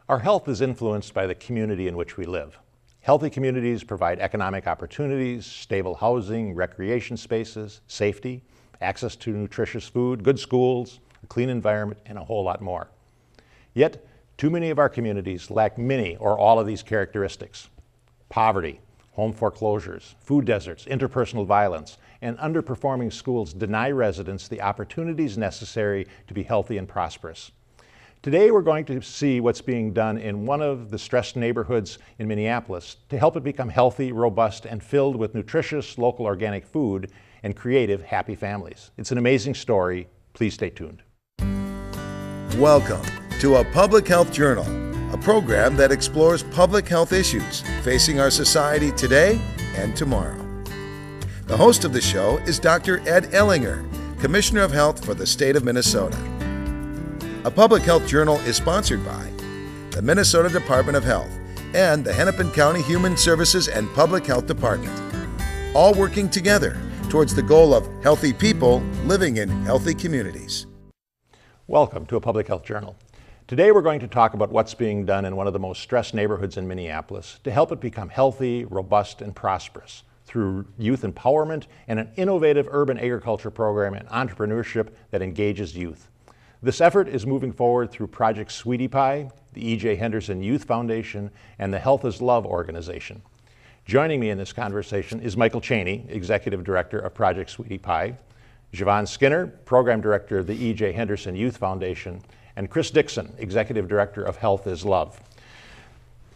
Our health is influenced by the community in which we live. Healthy communities provide economic opportunities, stable housing, recreation spaces, safety, access to nutritious food, good schools, a clean environment, and a whole lot more. Yet, too many of our communities lack many or all of these characteristics. Poverty, home foreclosures, food deserts, interpersonal violence, and underperforming schools deny residents the opportunities necessary to be healthy and prosperous. Today we're going to see what's being done in one of the stressed neighborhoods in Minneapolis to help it become healthy, robust, and filled with nutritious local organic food and creative, happy families. It's an amazing story. Please stay tuned. Welcome to A Public Health Journal, a program that explores public health issues facing our society today and tomorrow. The host of the show is Dr. Ed Ellinger, Commissioner of Health for the state of Minnesota. A Public Health Journal is sponsored by the Minnesota Department of Health and the Hennepin County Human Services and Public Health Department, all working together towards the goal of healthy people living in healthy communities. Welcome to A Public Health Journal. Today we're going to talk about what's being done in one of the most stressed neighborhoods in Minneapolis to help it become healthy, robust, and prosperous through youth empowerment and an innovative urban agriculture program and entrepreneurship that engages youth. This effort is moving forward through Project Sweetie Pie, the E.J. Henderson Youth Foundation, and the Health is Love organization. Joining me in this conversation is Michael Chaney, Executive Director of Project Sweetie Pie, Javonne Skinner, Program Director of the E.J. Henderson Youth Foundation, and Chris Dixon, Executive Director of Health is Love.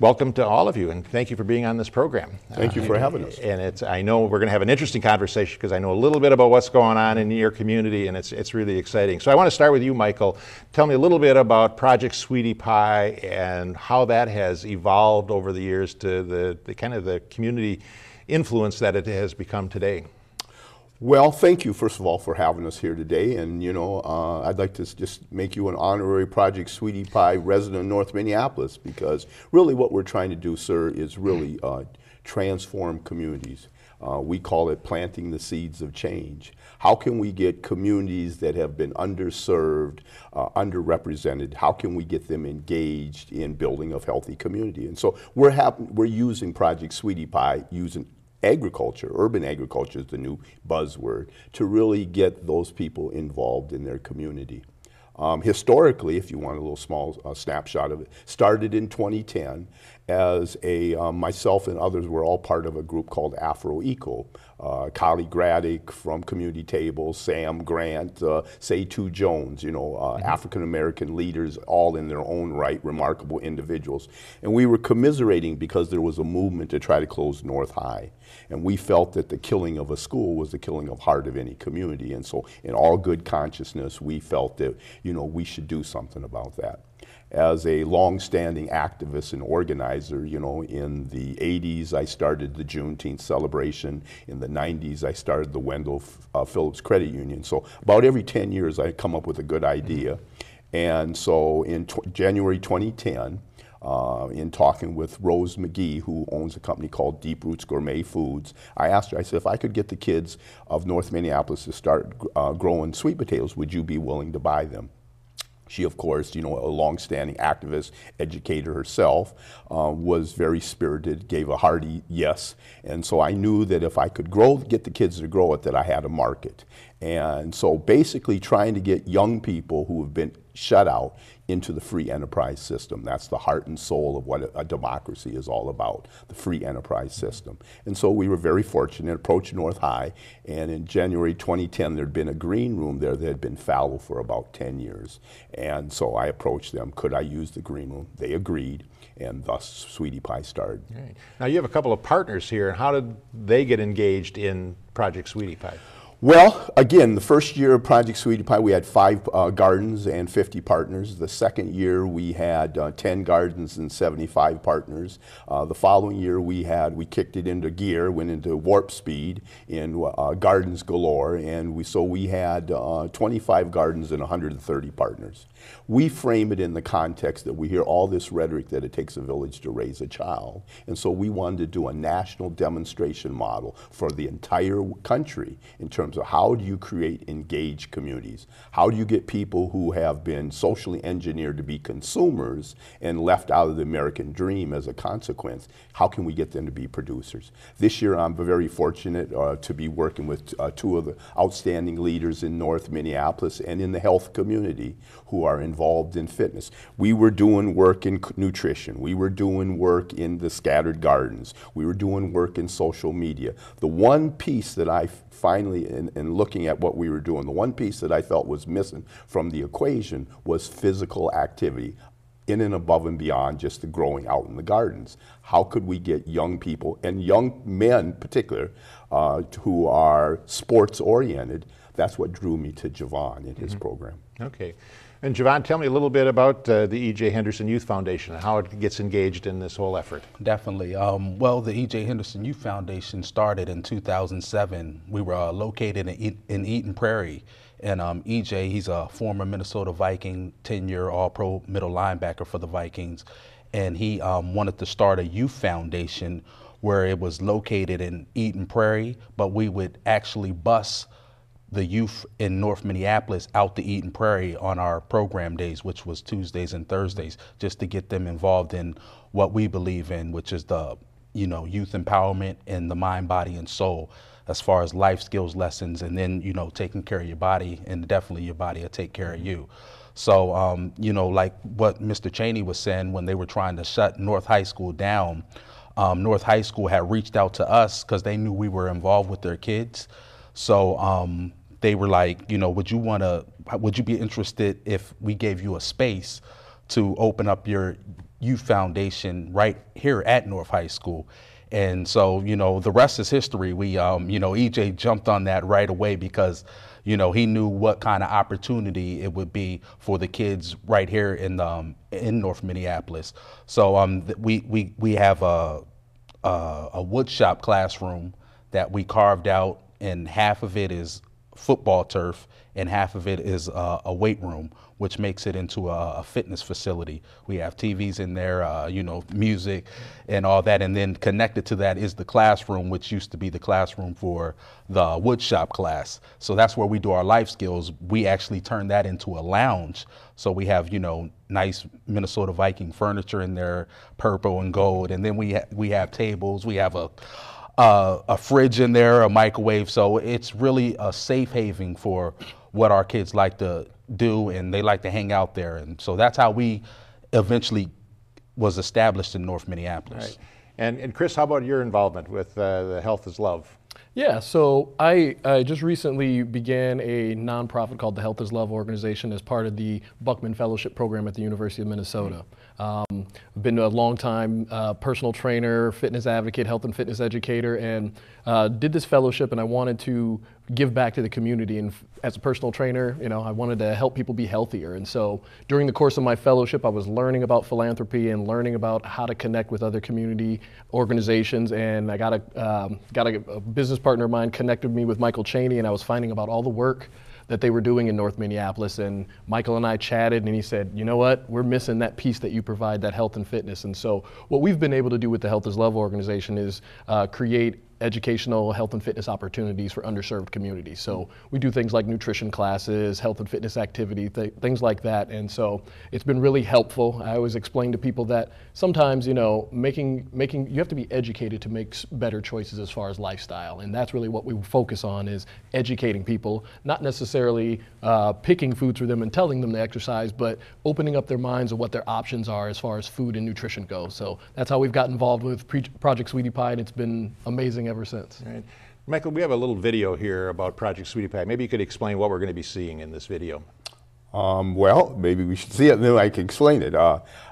Welcome to all of you, and thank you for being on this program. Thank you for having us. And I know we're going to have an interesting conversation because I know a little bit about what's going on in your community, and it's really exciting. So I want to start with you, Michael. Tell me a little bit about Project Sweetie Pie and how that has evolved over the years to the kind of the community influence that it has become today. Well, thank you, first of all, for having us here today. And, I'd like to just make you an honorary Project Sweetie Pie resident of North Minneapolis, because really what we're trying to do, sir, is really transform communities. We call it planting the seeds of change. How can we get communities that have been underserved, underrepresented, how can we get them engaged in building a healthy community? And so we're using Project Sweetie Pie, using agriculture, urban agriculture is the new buzzword, to really get those people involved in their community. Historically, if you want a little small snapshot of it, started in 2010 as myself and others were all part of a group called Afro-Eco. Kali Graddick from Community Table, Sam Grant, Seitu Jones, African-American leaders, all in their own right, remarkable individuals. And we were commiserating because there was a movement to try to close North High. And we felt that the killing of a school was the killing of heart of any community. And so in all good consciousness, we felt that, we should do something about that. As a long-standing activist and organizer, in the 80s, I started the Juneteenth celebration. In the 90s, I started the Wendell Phillips Credit Union. So about every 10 years, I come up with a good idea. And so in January 2010, in talking with Rose McGee, who owns a company called Deep Roots Gourmet Foods, I asked her, I said, if I could get the kids of North Minneapolis to start growing sweet potatoes, would you be willing to buy them? She, of course, a long-standing activist, educator herself, was very spirited, gave a hearty yes. And so I knew that if I could get the kids to grow it, that I had a market. And so basically trying to get young people who have been shut out into the free enterprise system. That's the heart and soul of what a democracy is all about, the free enterprise system. And so we were very fortunate, approached North High, and in January 2010 there'd been a green room there that had been fallow for about 10 years. And so I approached them, could I use the green room? They agreed, and thus Sweetie Pie started. Right. Now you have a couple of partners here. How did they get engaged in Project Sweetie Pie? Well, again, the first year of Project Sweetie Pie, we had 5 gardens and 50 partners. The second year, we had 10 gardens and 75 partners. The following year, we kicked it into gear, went into warp speed in gardens galore, and we had 25 gardens and 130 partners. We frame it in the context that we hear all this rhetoric that it takes a village to raise a child, and so we wanted to do a national demonstration model for the entire country in terms terms of how do you create engaged communities? How do you get people who have been socially engineered to be consumers and left out of the American dream as a consequence? How can we get them to be producers? This year I'm very fortunate to be working with two of the outstanding leaders in North Minneapolis and in the health community who are involved in fitness. We were doing work in nutrition. We were doing work in the scattered gardens. We were doing work in social media. The one piece that I finally, in looking at what we were doing, the one piece that I felt was missing from the equation was physical activity, in and above and beyond just the growing out in the gardens. How could we get young people, and young men in particular, who are sports oriented? That's what drew me to Javonne in his program. Okay. And Javonne, tell me a little bit about the E.J. Henderson Youth Foundation and how it gets engaged in this whole effort. Definitely. Well, the E.J. Henderson Youth Foundation started in 2007. We were located in Eden Prairie. And E.J., he's a former Minnesota Viking, 10-year All-Pro middle linebacker for the Vikings. And he wanted to start a youth foundation where it was located in Eden Prairie, but we would actually bus the youth in North Minneapolis out to Eden Prairie on our program days, which was Tuesdays and Thursdays, just to get them involved in what we believe in, which is the, youth empowerment and the mind, body, and soul, as far as life skills lessons, and then, taking care of your body, and definitely your body will take care of you. So, like what Mr. Chaney was saying, when they were trying to shut North High School down, North High School had reached out to us because they knew we were involved with their kids. So they were like, would you be interested if we gave you a space to open up your youth foundation right here at North High School? And so, the rest is history. We, EJ jumped on that right away because, he knew what kind of opportunity it would be for the kids right here in North Minneapolis. So we have a woodshop classroom that we carved out, and half of it is football turf and half of it is a weight room, which makes it into a fitness facility. We have TVs in there, music and all that. And then connected to that is the classroom, which used to be the classroom for the woodshop class. So that's where we do our life skills. We actually turned that into a lounge. So we have, nice Minnesota Viking furniture in there, purple and gold. And then we have tables, we have a fridge in there, a microwave. So it's really a safe haven for what our kids like to do, and they like to hang out there. And so that's how we eventually was established in North Minneapolis. Right. And Chris, how about your involvement with the Health is Love? Yeah, so I just recently began a nonprofit called the Health is Love organization as part of the Buckman Fellowship Program at the University of Minnesota. I've been a long time personal trainer, fitness advocate, health and fitness educator, and did this fellowship, and I wanted to give back to the community. And as a personal trainer, I wanted to help people be healthier. And so during the course of my fellowship, I was learning about philanthropy and learning about how to connect with other community organizations. And I got a business partner of mine connected me with Michael Chaney, and I was finding about all the work that they were doing in North Minneapolis. And Michael and I chatted, and he said, you know what, we're missing that piece that you provide, that health and fitness. And so what we've been able to do with the Health is Love organization is create educational health and fitness opportunities for underserved communities. So we do things like nutrition classes, health and fitness activity, things like that. And so it's been really helpful. I always explain to people that sometimes, you have to be educated to make better choices as far as lifestyle. And that's really what we focus on, is educating people, not necessarily picking foods for them and telling them to exercise, but opening up their minds of what their options are as far as food and nutrition goes. So that's how we've got involved with Project Sweetie Pie, and it's been amazing ever since. Right. Michael, we have a little video here about Project Sweetie Pie. Maybe you could explain what we're going to be seeing in this video. Well, maybe we should see it and then I can explain it.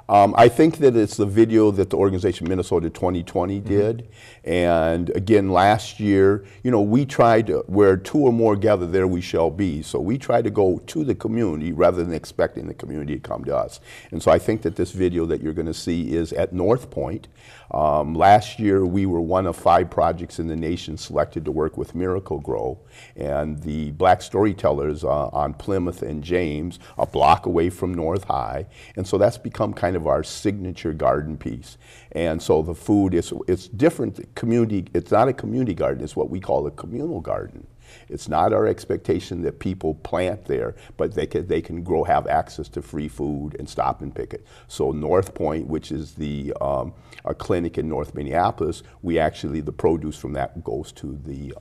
I think that it's the video that the organization Minnesota 2020 did. And again, last year, we tried to, where two or more gather, there we shall be. So we tried to go to the community rather than expecting the community to come to us. And so I think that this video that you're going to see is at North Point. Last year, we were one of 5 projects in the nation selected to work with Miracle Grow and the Black Storytellers on Plymouth and James, a block away from North High. And so that's become kind of our signature garden piece. And so the food it's different community. It's not a community garden. It's what we call a communal garden. It's not our expectation that people plant there, but they can grow, have access to free food and stop and pick it. So North Point, which is the a clinic in North Minneapolis, the produce from that goes to the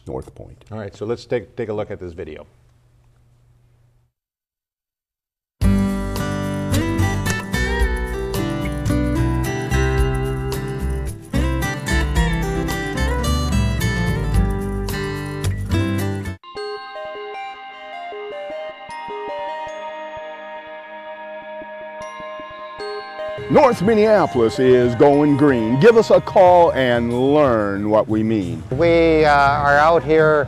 North Point. All right, so let's take a look at this video. North Minneapolis is going green. Give us a call and learn what we mean. We are out here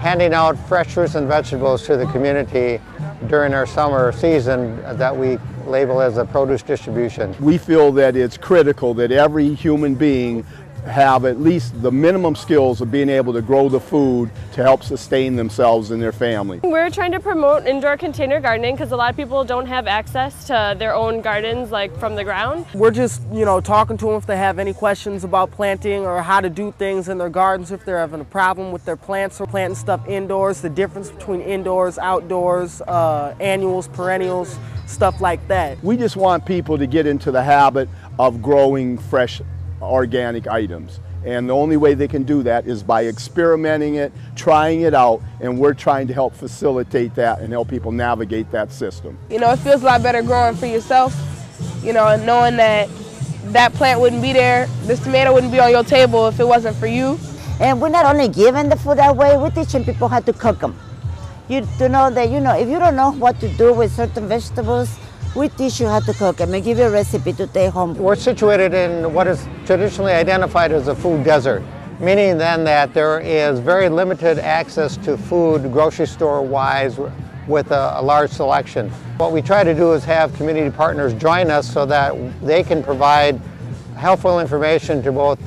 handing out fresh fruits and vegetables to the community during our summer season that we label as a produce distribution. We feel that it's critical that every human being have at least the minimum skills of being able to grow the food to help sustain themselves and their family. We're trying to promote indoor container gardening because a lot of people don't have access to their own gardens like from the ground. We're just, talking to them if they have any questions about planting or how to do things in their gardens, if they're having a problem with their plants or planting stuff indoors, the difference between indoors, outdoors, annuals, perennials, stuff like that. We just want people to get into the habit of growing fresh organic items, and the only way they can do that is by experimenting it, trying it out, and we're trying to help facilitate that and help people navigate that system. It feels a lot better growing for yourself, and knowing that that plant wouldn't be there, this tomato wouldn't be on your table if it wasn't for you. And we're not only giving the food away, we're teaching people how to cook them. To know that, if you don't know what to do with certain vegetables, we teach you how to cook them and give you a recipe to take home. We're situated in what is traditionally identified as a food desert, meaning then that there is very limited access to food grocery store wise with a large selection. What we try to do is have community partners join us so that they can provide helpful information to both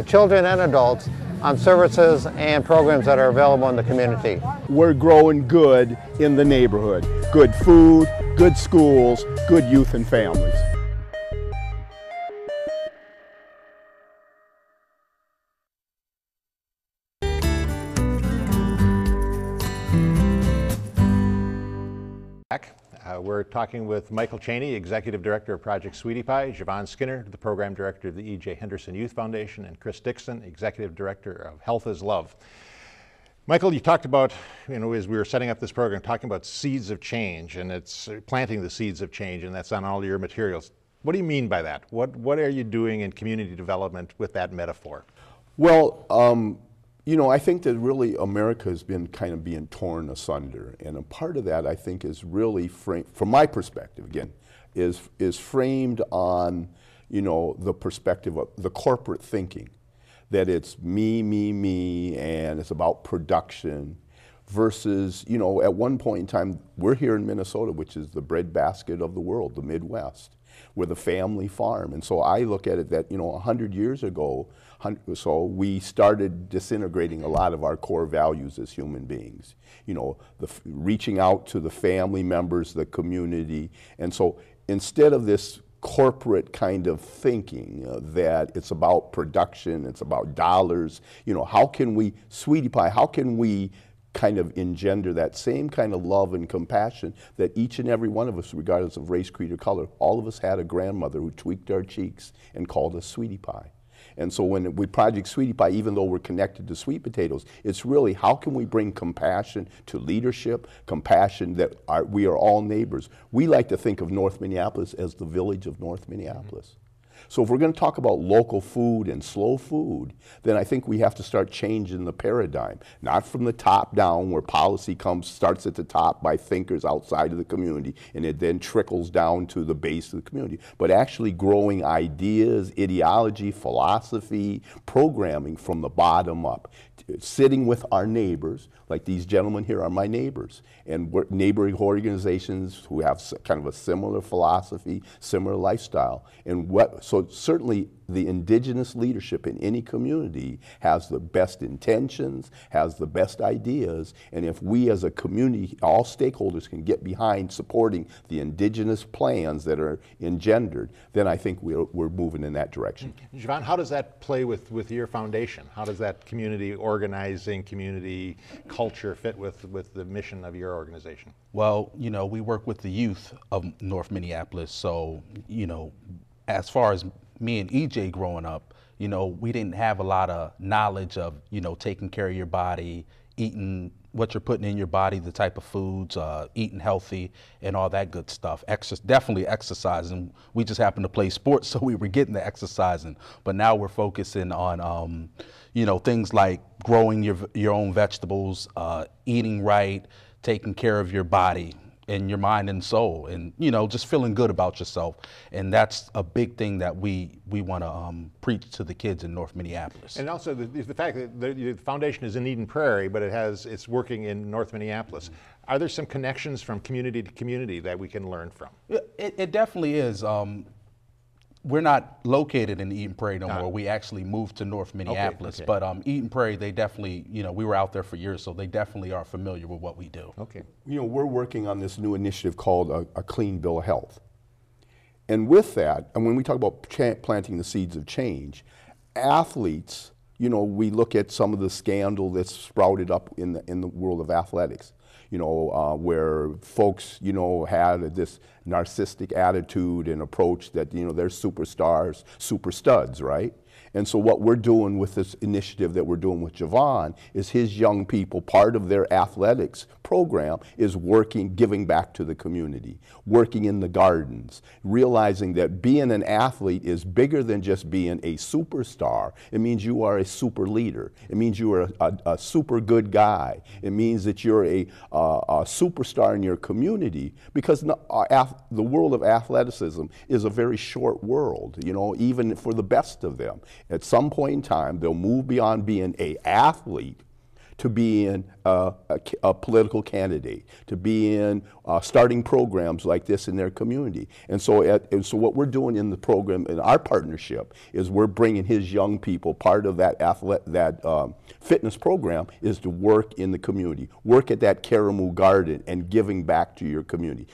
children and adults on services and programs that are available in the community. We're growing good in the neighborhood. Good food, good schools, good youth and families. We're talking with Michael Chaney, Executive Director of Project Sweetie Pie, Javonne Skinner, the Program Director of the E.J. Henderson Youth Foundation, and Chris Dixon, Executive Director of Health is Love. Michael, you talked about, as we were setting up this program, talking about seeds of change, and it's planting the seeds of change, and that's on all your materials. What do you mean by that? What are you doing in community development with that metaphor? Well, I think that really America has been kind of being torn asunder, and a part of that I think is really framed, from my perspective again, is framed on, the perspective of the corporate thinking, that it's me, and it's about production, versus, at one point in time, we're here in Minnesota, which is the breadbasket of the world, the Midwest. We're the family farm, and so I look at it that 100 years ago, so we started disintegrating a lot of our core values as human beings. Reaching out to the family members, the community, and so instead of this corporate kind of thinking that it's about production, it's about dollars, how can we, Sweetie Pie, how can we kind of engender that same kind of love and compassion that each and every one of us, regardless of race, creed, or color, all of us had a grandmother who tweaked our cheeks and called us Sweetie Pie. And so when we Project Sweetie Pie, even though we're connected to sweet potatoes, it's really how can we bring compassion to leadership, compassion that we are all neighbors. We like to think of North Minneapolis as the village of North Minneapolis. So if we're going to talk about local food and slow food, then I think we have to start changing the paradigm, not from the top down where policy starts at the top by thinkers outside of the community and it then trickles down to the base of the community, but actually growing ideas, ideology, philosophy, programming from the bottom up. Sitting with our neighbors, like these gentlemen here are my neighbors, and we're neighboring organizations who have kind of a similar philosophy, similar lifestyle, and So certainly the indigenous leadership in any community has the best intentions, has the best ideas, and if we as a community, all stakeholders can get behind supporting the indigenous plans that are engendered, then I think we're moving in that direction. Javonne, how does that play with your foundation? How does that community organizing, community culture fit with the mission of your organization? Well, you know, we work with the youth of North Minneapolis, so, you know, as far as me and EJ growing up, you know, we didn't have a lot of knowledge of, you know, taking care of your body, eating what you're putting in your body, the type of foods, eating healthy and all that good stuff. Definitely exercising. We just happened to play sports, so we were getting the exercising. But now we're focusing on, you know, things like growing your own vegetables, eating right, taking care of your body and your mind and soul, and, you know, just feeling good about yourself. And that's a big thing that we want to preach to the kids in North Minneapolis. And also the fact that the foundation is in Eden Prairie, but it's working in North Minneapolis. Are there some connections from community to community that we can learn from? It definitely is. We're not located in Eden Prairie no more. We actually moved to North Minneapolis. Okay. But Eden Prairie, they definitely, you know, we were out there for years, so they definitely are familiar with what we do. Okay. You know, we're working on this new initiative called a Clean Bill of Health. And with that, and when we talk about planting the seeds of change, athletes, you know, we look at some of the scandal that's sprouted up in the world of athletics. You know, where folks, you know, had this narcissistic attitude and approach that, you know, they're superstars, super studs, right? And so what we're doing with this initiative that we're doing with Javonne is his young people, part of their athletics program is working, giving back to the community, working in the gardens, realizing that being an athlete is bigger than just being a superstar. It means you are a super leader. It means you are a super good guy. It means that you're a superstar in your community, because the world of athleticism is a very short world, you know, even for the best of them. At some point in time, they'll move beyond being an athlete to being a political candidate, to being starting programs like this in their community. And so what we're doing in the program, in our partnership, is we're bringing his young people, part of that fitness program is to work in the community, work at that Karamu garden and giving back to your community,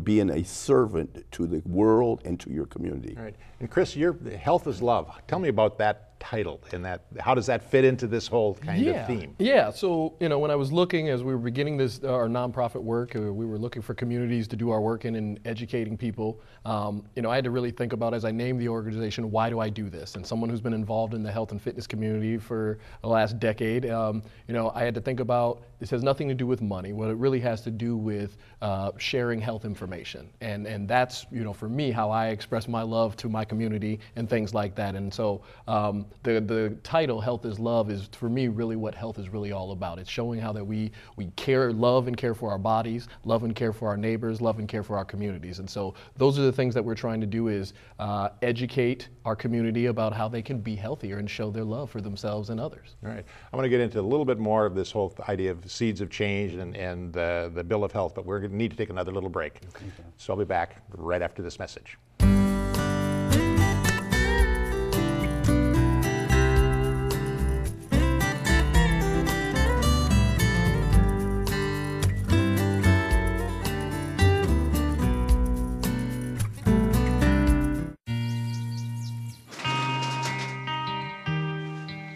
being a servant to the world and to your community. All right. And Chris, your Health is Love. Tell me about that title and how does that fit into this whole kind of theme? Yeah, so, you know, when I was looking, as we were beginning this, our nonprofit work, we were looking for communities to do our work in and educating people. You know, I had to really think about, as I named the organization, why do I do this? And someone who's been involved in the health and fitness community for the last decade, you know, I had to think about, this has nothing to do with money. What it really has to do with sharing health information. And that's, you know, for me, how I express my love to my community and things like that. And so the title, Health is Love, is for me really what health is really all about. It's showing how that we care, love and care for our bodies, love and care for our neighbors, love and care for our communities. And so those are the things that we're trying to do, is educate our community about how they can be healthier and show their love for themselves and others. All right. I want to get into a little bit more of this whole idea of seeds of change and the Bill of Health, but we're going to need to take another little break. Okay. So I'll be back right after this message.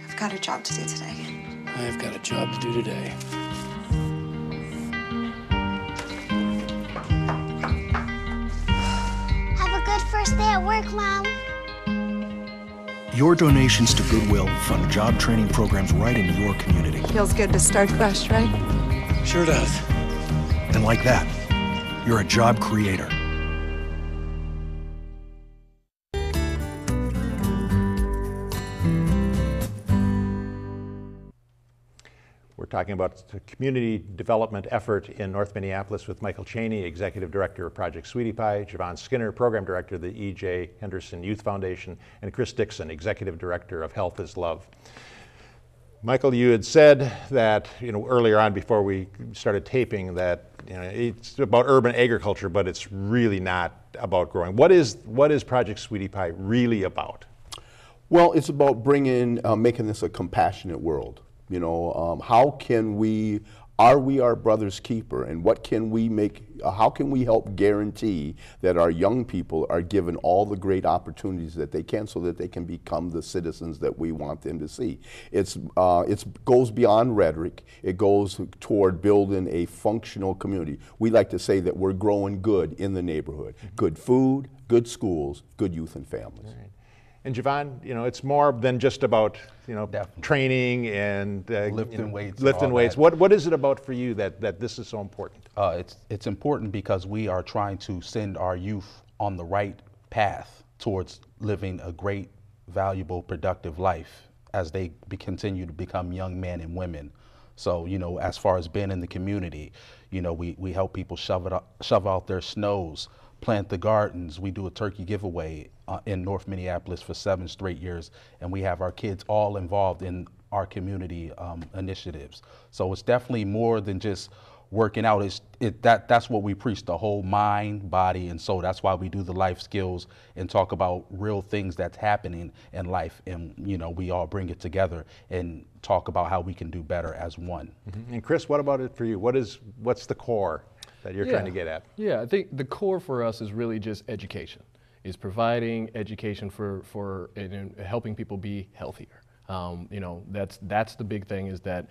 I've got a job to do today. I've got a job to do today. Have a good first day at work, Mom. Your donations to Goodwill fund job training programs right in your community. Feels good to start fresh, right? Sure does. And like that, you're a job creator. We're talking about the community development effort in North Minneapolis with Michael Chaney, Executive Director of Project Sweetie Pie, Javonne Skinner, Program Director of the E.J. Henderson Youth Foundation, and Chris Dixon, Executive Director of Health is Love. Michael, you had said that, you know, earlier on before we started taping, that it's about urban agriculture, but it's really not about growing. What is Project Sweetie Pie really about? Well, it's about making this a compassionate world. How can are we our brother's keeper, and what can we how can we help guarantee that our young people are given all the great opportunities that they can so that they can become the citizens that we want them to see? It goes beyond rhetoric. It goes toward building a functional community. We like to say that we're growing good in the neighborhood. Good food, good schools, good youth and families. Right. And Javonne, it's more than just about training and lifting weights. What is it about for you that this is so important? It's important because we are trying to send our youth on the right path towards living a great, valuable, productive life as they continue to become young men and women. So, as far as being in the community, we help people shove out their snows, plant the gardens. We do a turkey giveaway in North Minneapolis for 7 straight years, and we have our kids all involved in our community initiatives. So it's definitely more than just working out. That's what we preach, the whole mind, body, and soul. That's why we do the life skills and talk about real things that's happening in life, and we all bring it together and talk about how we can do better as one. Mm-hmm. And Chris, what about it for you? What's the core that you're trying to get at? Yeah, I think the core for us is really just education, is providing education for helping people be healthier. That's the big thing, is that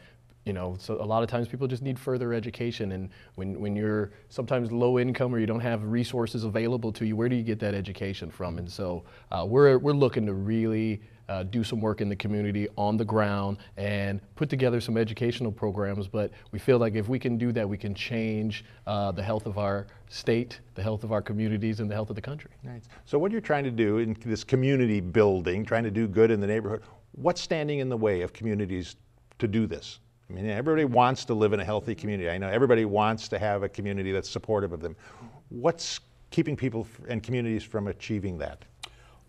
so a lot of times people just need further education, and when you're sometimes low income or you don't have resources available to you, where do you get that education from? And so we're looking to really do some work in the community on the ground and put together some educational programs, but we feel like if we can do that, we can change the health of our state, the health of our communities, and the health of the country. Right. So what you're trying to do in this community building, trying to do good in the neighborhood, what's standing in the way of communities to do this? I mean, everybody wants to live in a healthy community. I know everybody wants to have a community that's supportive of them. What's keeping people and communities from achieving that?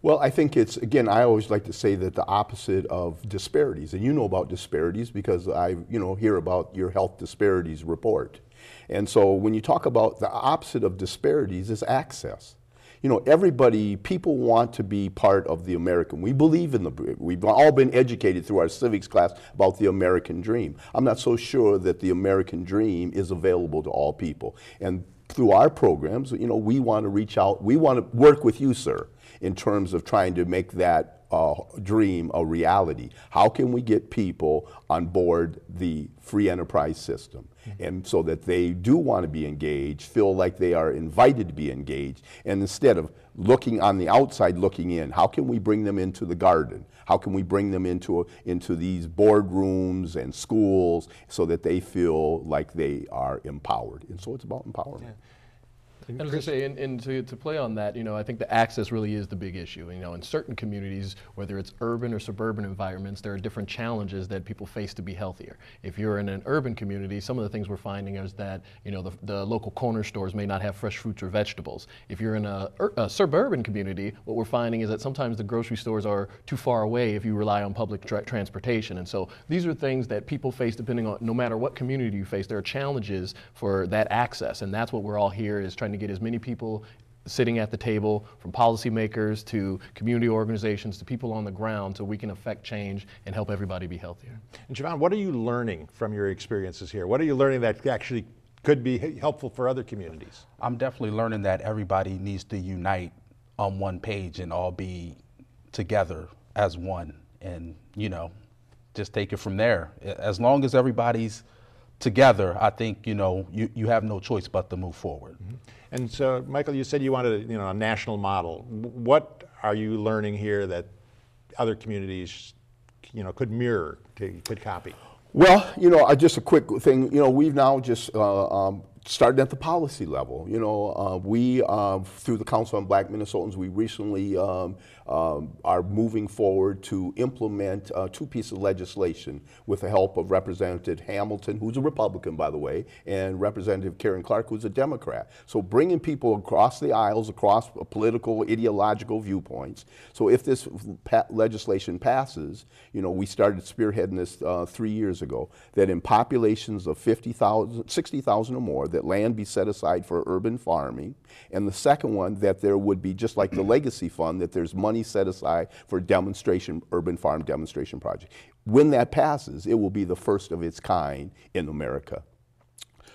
Well, I think it's, again, I always like to say that the opposite of disparities, and you know about disparities because I hear about your health disparities report. And so when you talk about the opposite of disparities is access. People want to be part of the American. We believe in we've all been educated through our civics class about the American dream. I'm not so sure that the American dream is available to all people. And through our programs, we want to reach out, we want to work with you, sir, in terms of trying to make that dream a reality. How can we get people on board the free enterprise system? And so that they do want to be engaged, feel like they are invited to be engaged, and instead of looking on the outside, looking in, how can we bring them into the garden? How can we bring them into these boardrooms and schools so that they feel like they are empowered? And so it's about empowerment. Yeah. I was going to say, and to play on that, I think the access really is the big issue. In certain communities, whether it's urban or suburban environments, there are different challenges that people face to be healthier. If you're in an urban community, some of the things we're finding is that, the local corner stores may not have fresh fruits or vegetables. If you're in a suburban community, what we're finding is that sometimes the grocery stores are too far away if you rely on public transportation. And so these are things that people face depending on, no matter what community you face, there are challenges for that access. And that's what we're all here is trying to get as many people sitting at the table, from policymakers to community organizations to people on the ground, so we can affect change and help everybody be healthier. And Javonne, what are you learning from your experiences here? What are you learning that actually could be helpful for other communities? I'm definitely learning that everybody needs to unite on one page and all be together as one, and just take it from there. As long as everybody's together, I think you have no choice but to move forward. Mm-hmm. And so, Michael, you said you wanted a national model. What are you learning here that other communities could mirror, could copy? Well, just a quick thing. We've now just started at the policy level. We through the Council on Black Minnesotans, we recently are moving forward to implement 2 pieces of legislation with the help of Representative Hamilton, who's a Republican, by the way, and Representative Karen Clark, who's a Democrat. So bringing people across the aisles, across political, ideological viewpoints. So if this legislation passes, we started spearheading this 3 years ago, that in populations of 50,000, 60,000 or more, that land be set aside for urban farming. And the second one, that there would be, just like the Legacy Fund, that there's money set aside for urban farm demonstration projects. When that passes, it will be the first of its kind in America.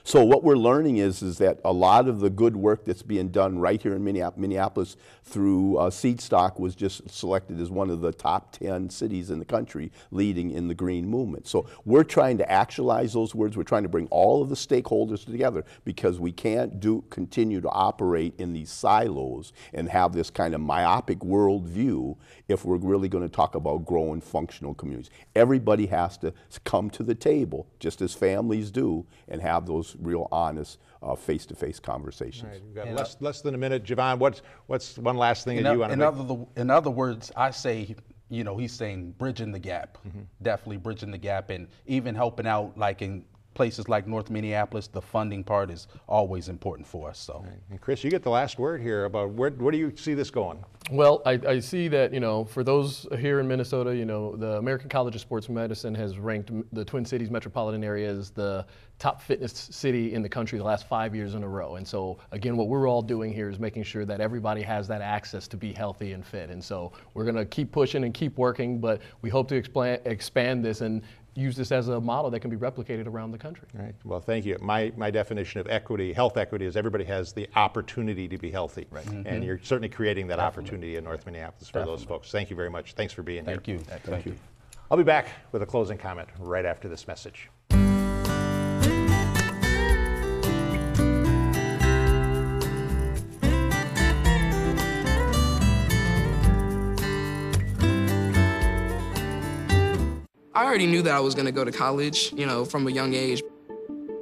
So what we're learning is that a lot of the good work that's being done right here in Minneapolis through Seed Stock was just selected as one of the top 10 cities in the country leading in the green movement. So we're trying to actualize those words. We're trying to bring all of the stakeholders together, because we can't continue to operate in these silos and have this kind of myopic worldview if we're really going to talk about growing functional communities. Everybody has to come to the table, just as families do, and have those real honest face-to-face conversations. All right, we've got less than a minute. Javonne, what's one last thing that you want to make? In other words, I say, you know, he's saying bridging the gap, definitely bridging the gap, and even helping out, like in places like North Minneapolis, the funding part is always important for us. So, right. And Chris, you get the last word here about where do you see this going? Well, I see that, you know, for those here in Minnesota, you know, the American College of Sports Medicine has ranked the Twin Cities metropolitan area as the top fitness city in the country the last 5 years in a row. And so, again, what we're all doing here is making sure that everybody has that access to be healthy and fit. And so we're going to keep pushing and keep working, but we hope to expand this and use this as a model that can be replicated around the country. Right. Well, thank you. My definition of equity, health equity, is everybody has the opportunity to be healthy. Right. And you're certainly creating that opportunity in North Minneapolis for those folks. Thank you very much. Thanks for being here. Thank you. I'll be back with a closing comment right after this message. I already knew that I was going to go to college, you know, from a young age.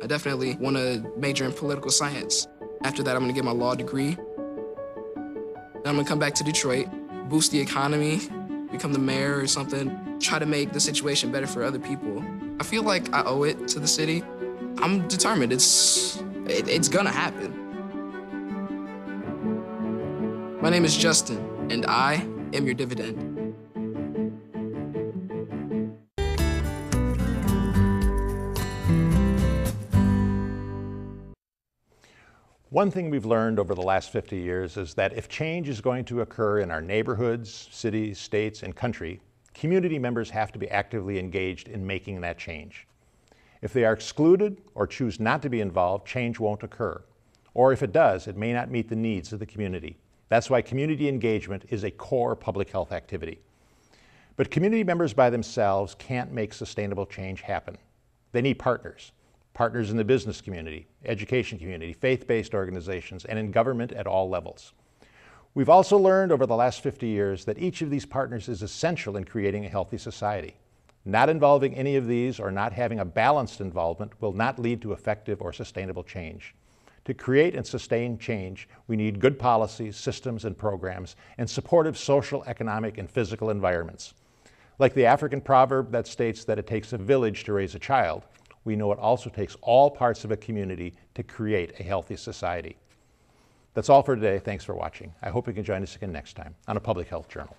I definitely want to major in political science. After that, I'm going to get my law degree. Then I'm going to come back to Detroit, boost the economy, become the mayor or something, try to make the situation better for other people. I feel like I owe it to the city. I'm determined. It's going to happen. My name is Justin, and I am your dividend. One thing we've learned over the last 50 years is that if change is going to occur in our neighborhoods, cities, states, and country, community members have to be actively engaged in making that change. If they are excluded or choose not to be involved, change won't occur. Or if it does, it may not meet the needs of the community. That's why community engagement is a core public health activity. But community members by themselves can't make sustainable change happen. They need partners. Partners in the business community, education community, faith-based organizations, and in government at all levels. We've also learned over the last 50 years that each of these partners is essential in creating a healthy society. Not involving any of these or not having a balanced involvement will not lead to effective or sustainable change. To create and sustain change, we need good policies, systems, and programs, and supportive social, economic, and physical environments. Like the African proverb that states that it takes a village to raise a child, we know it also takes all parts of a community to create a healthy society. That's all for today. Thanks for watching. I hope you can join us again next time on A Public Health Journal.